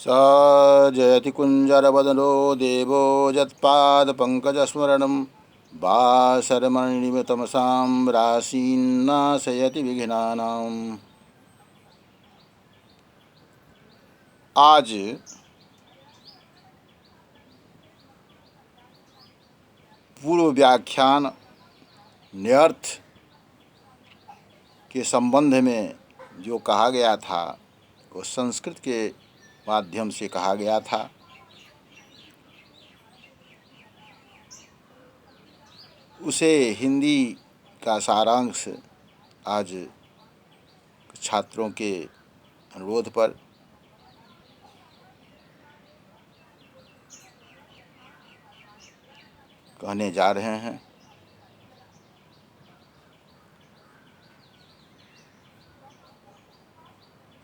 स जयति कुञ्जरवदनो देवो यत्पादपङ्कजस्मरणं वासरमणिनिमितमसां राशीन्नाशयति विघ्नानाम्। आज पूर्व व्याख्यान न्यर्थ के संबंध में जो कहा गया था वो संस्कृत के माध्यम से कहा गया था। उसे हिंदी का सारांश आज छात्रों के अनुरोध पर कहने जा रहे हैं।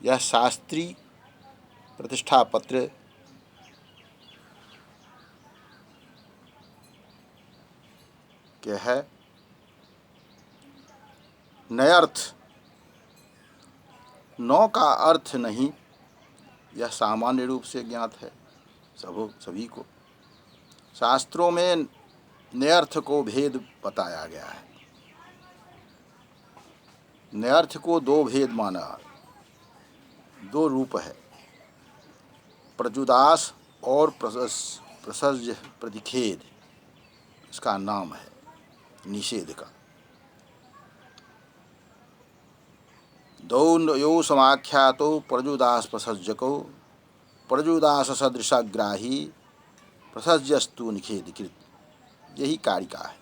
यह शास्त्री प्रतिष्ठा पत्र के है। नयर्थ नौ का अर्थ नहीं, यह सामान्य रूप से ज्ञात है सभी को। शास्त्रों में नयर्थ को भेद बताया गया है। नयर्थ को दो भेद माना, दो रूप है, प्रजुदास और प्रसज प्रतिखेद इसका नाम है निषेध का। दो समाख्यातो प्रजुदास प्रसज्जको प्रजुदास सदृशग्राही प्रसज्यस्तु निषेधकृत, यही कारिका है।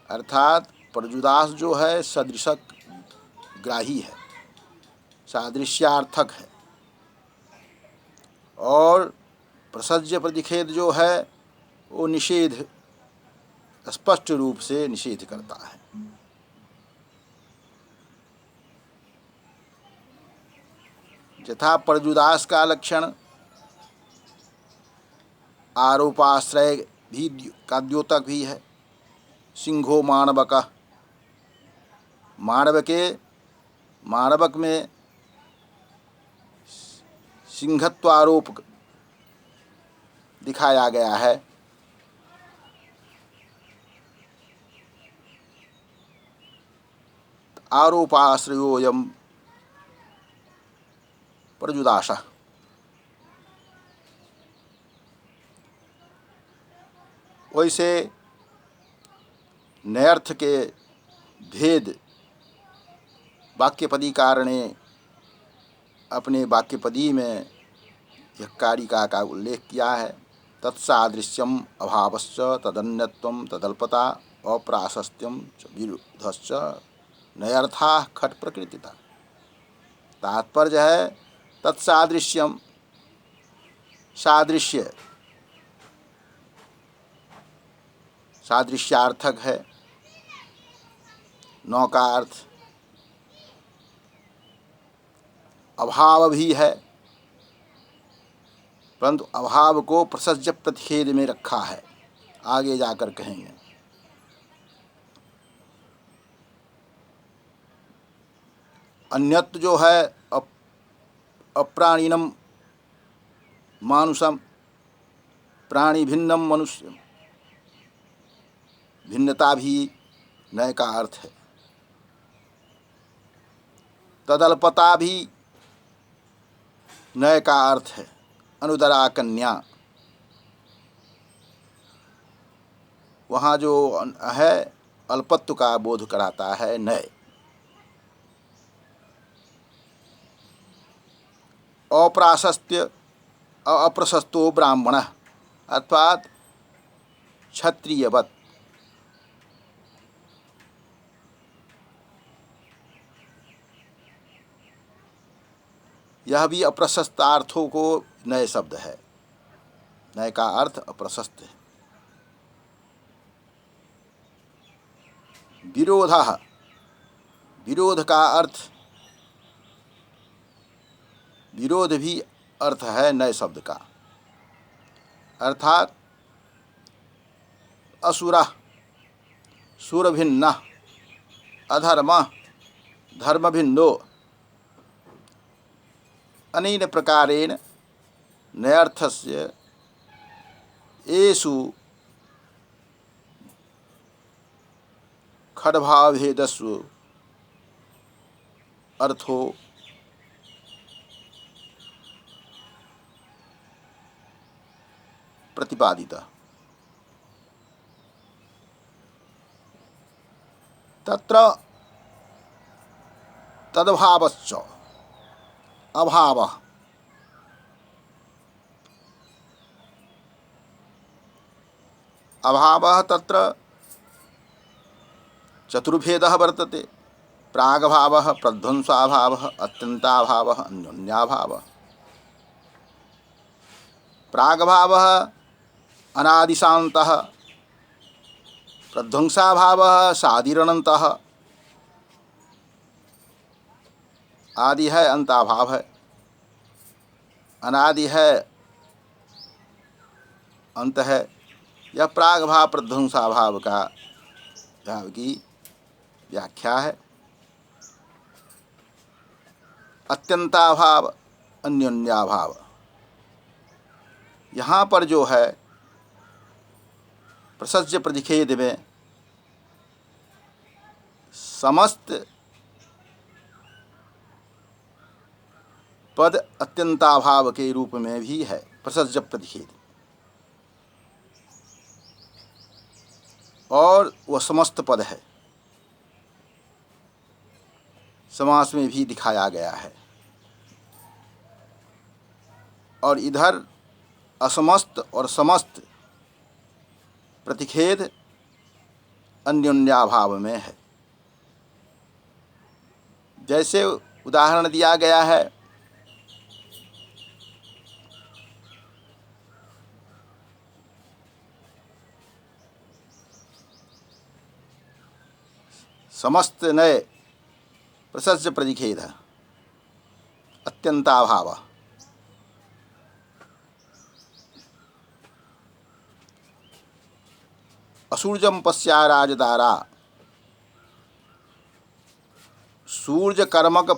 अर्थात प्रजुदास जो है सदृशक ग्राही है, सादृश्यार्थक है, और प्रसज्य प्रतिषेध जो है वो निषेध स्पष्ट रूप से निषेध करता है। यथा प्रजुदास का लक्षण आरोपाश्रय भी का द्योतक भी है। सिंहो माणवक, माणवक में सिंहत्वारोप दिखाया गया है। आरोपाश्रयोऽयं प्रजुदासः। वैसे नयर्थ के भेद वाक्यपदी कारणे अपने वाक्यपदी में यह कारिका का उल्लेख किया है। तत्सादृश्यम अभावश्च तदन्यत्वम तदल्पता अप्राशस्त्यम च विरुद्धश्च नयर्था खट प्रकृतिता। तात्पर्य है तत्सादृश्यम, सादृश्य सादृश्यार्थक है। नौ का अर्थ अभाव भी है, परंतु अभाव को प्रसज्य प्रतिषेध में रखा है, आगे जाकर कहेंगे। अन्यत्र जो है अप्राणिनम मानुषम, प्राणी भिन्नम मनुष्य, भिन्नता भी नय का अर्थ है। तदल्पता भी नय का अर्थ है। अनुदरा कन्या, वहाँ जो है अल्पत्व का बोध कराता है नय। अप्राशस्त्य अप्रशस्तो ब्राह्मण, अर्थात क्षत्रियवत। यह भी अप्रशस्तार्थों को नए शब्द है। नए का अर्थ अप्रशस्त है। विरोधः, विरोध का अर्थ, विरोध भी अर्थ है नए शब्द का। अर्थात असुरः सुरभिन्नः अधर्मः धर्मभिन्नो, अनेन प्रकारेण नयर्थस्य एषु खड्भावभेदस्व अर्थो प्रतिपादितः। तत्र तद्भावश्च अभावः अभावः तत्र चतुर्भेदः वर्तते। प्रागभावः, प्रध्वंसाभावः, अत्यन्ताभावः, अन्योन्याभावः। प्रागभावः अनादिशान्तः, प्रध्वंसाभावः सादिरनन्तः। आदि है, अंताभाव है। अनादि है, अंत है। यह प्रागभाव प्रध्वंसाभाव का भाव की व्याख्या है। अत्यंताभाव, अन्योन्याभाव, यहाँ पर जो है प्रसज्य प्रतिषेध में समस्त पद अत्यंताभाव के रूप में भी है। प्रसज्य प्रतिषेध और वह समस्त पद है, समास में भी दिखाया गया है। और इधर असमस्त और समस्त प्रतिषेध अन्योन्याभाव में है। जैसे उदाहरण दिया गया है, समस्त नए प्रसज्य प्रतिषेध अत्यंताभाव। असूर्यम पश्या राजदारा, सूर्य कर्मक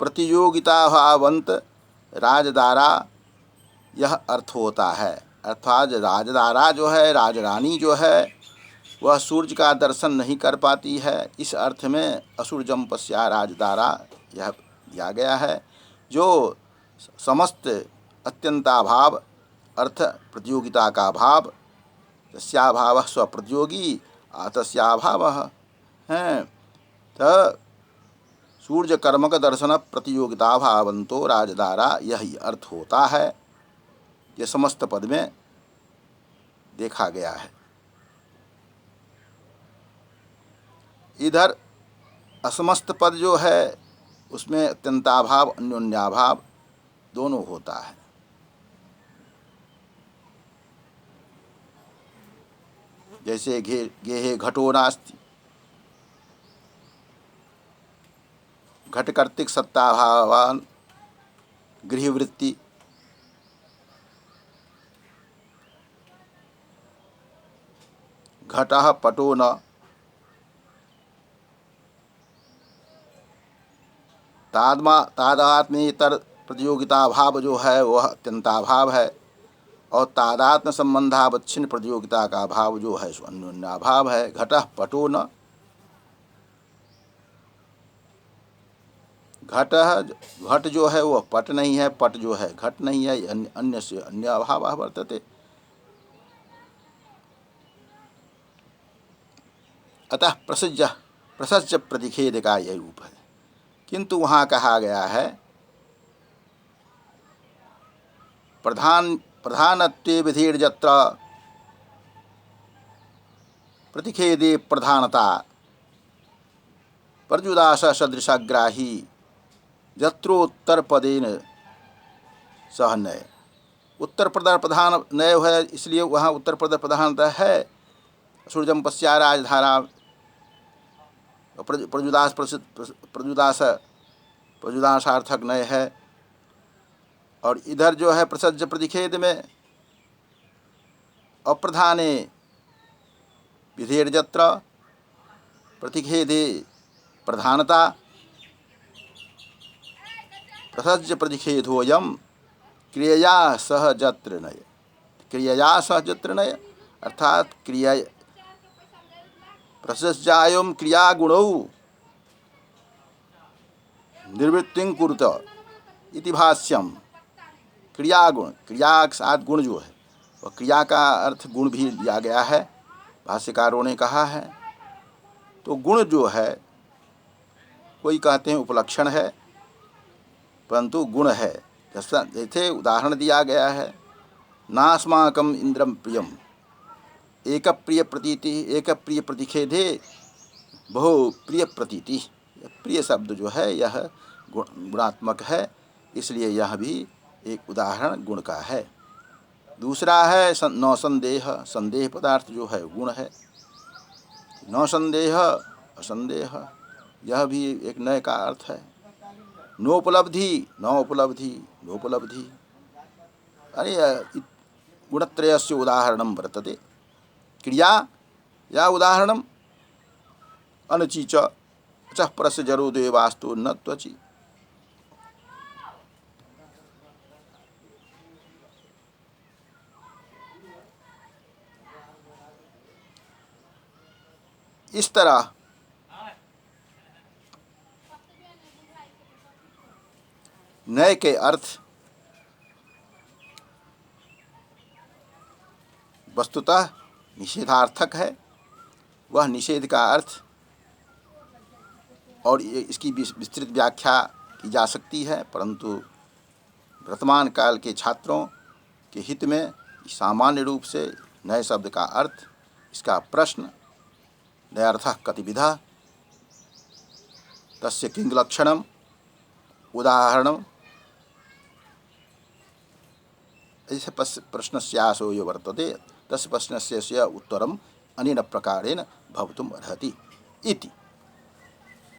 प्रतियोगिताभावंत राजदारा, यह अर्थ होता है। अर्थात राजदारा जो है, राजरानी जो है, वह सूर्य का दर्शन नहीं कर पाती है। इस अर्थ में असूर्यम पश्या राजदारा यह दिया गया है, जो समस्त अत्यंताभाव अर्थ प्रतियोगिता का भाव, तस्याभाव स्वप्रतियोगी तस्याभावः है। तो सूर्य कर्मक दर्शन प्रतियोगिता भावंतो राजदारा, यही अर्थ होता है। ये समस्त पद में देखा गया है। इधर असमस्त पद जो है उसमें अत्यंताभाव अन्योन्याभाव दोनों होता है। जैसे गेहे घटो नास्ति, घट कर्तिक सत्ताभावान गृहवृत्ति। घटः पटो न, तादात्म्येतर प्रतियोगिता भाव जो है वह अत्यंताभाव है। और तादात्म्य संबंधावच्छिन्न प्रतियोगिता का भाव जो है सो अन्योन्याभाव है। घटः पटो न, घट जो है वह पट नहीं है, पट जो है घट नहीं है। अन्य से अन्य अभाव वर्तते। अतः प्रसज्य प्रतिषेध का यह रूप है। किंतु वहाँ कहा गया है प्रधानत्वे विधिर्यत्र प्रतिषेधे प्रधानता पर्युदास सदृशाग्राही यत्रोत्तर पदेन सह नय। उत्तर प्रदेश प्रधान नय है, इसलिए वहाँ उत्तर प्रदेश प्रधानता है। सूर्यम पश्या राजधारा, प्रजुदासार्थक नय है। और इधर जो है प्रसज्य प्रतिषेध में अप्रधाने विधेर्यत्र प्रतिषेधे प्रधानता प्रसज्य प्रतिषेधोयम क्रियया सह जत्र नय, क्रियया सह जत्र नय अर्थात क्रिया प्रशस्यायम क्रिया गुणौ निर्वृत्तिं कुरुत इति भाष्यम। क्रिया गुण, क्रिया के साथ गुण जो है वह क्रिया का अर्थ गुण भी लिया गया है, भाष्यकारों ने कहा है। तो गुण जो है कोई कहते हैं उपलक्षण है, परंतु गुण है। जैसे उदाहरण दिया गया है, नास्माकम इंद्रम प्रियम एक प्रिय प्रतीति, एक प्रिय प्रतिषेधे बहु प्रिय प्रतीति। प्रिय शब्द जो है यह गुणात्मक है, इसलिए यह भी एक उदाहरण गुण का है। दूसरा है नौ संदेह, संदेह पदार्थ जो है गुण है। नौ संदेह असंदेह, यह भी एक नए का अर्थ है। नोपलब्धि, नौ उपलब्धि, नोपलब्धि, अरे गुणत्रयस्य उदाहरणं वर्तते। क्रिया या उदाहरणम अनचि च च परस्य जरो देवास्तु न त्वचि। इस तरह नए के अर्थ वस्तुतः निषेधार्थक है। वह निषेध का अर्थ और इसकी विस्तृत व्याख्या की जा सकती है, परंतु वर्तमान काल के छात्रों के हित में सामान्य रूप से नए शब्द का अर्थ, इसका प्रश्न नयार्थः कतिविधा तस्य किंग लक्षणम उदाहरणम, ऐसे प्रश्नस्यासो यो वर्तते तस्य प्रश्नस्य उत्तरम अनेन प्रकारेण भवितुम् अर्हति इति।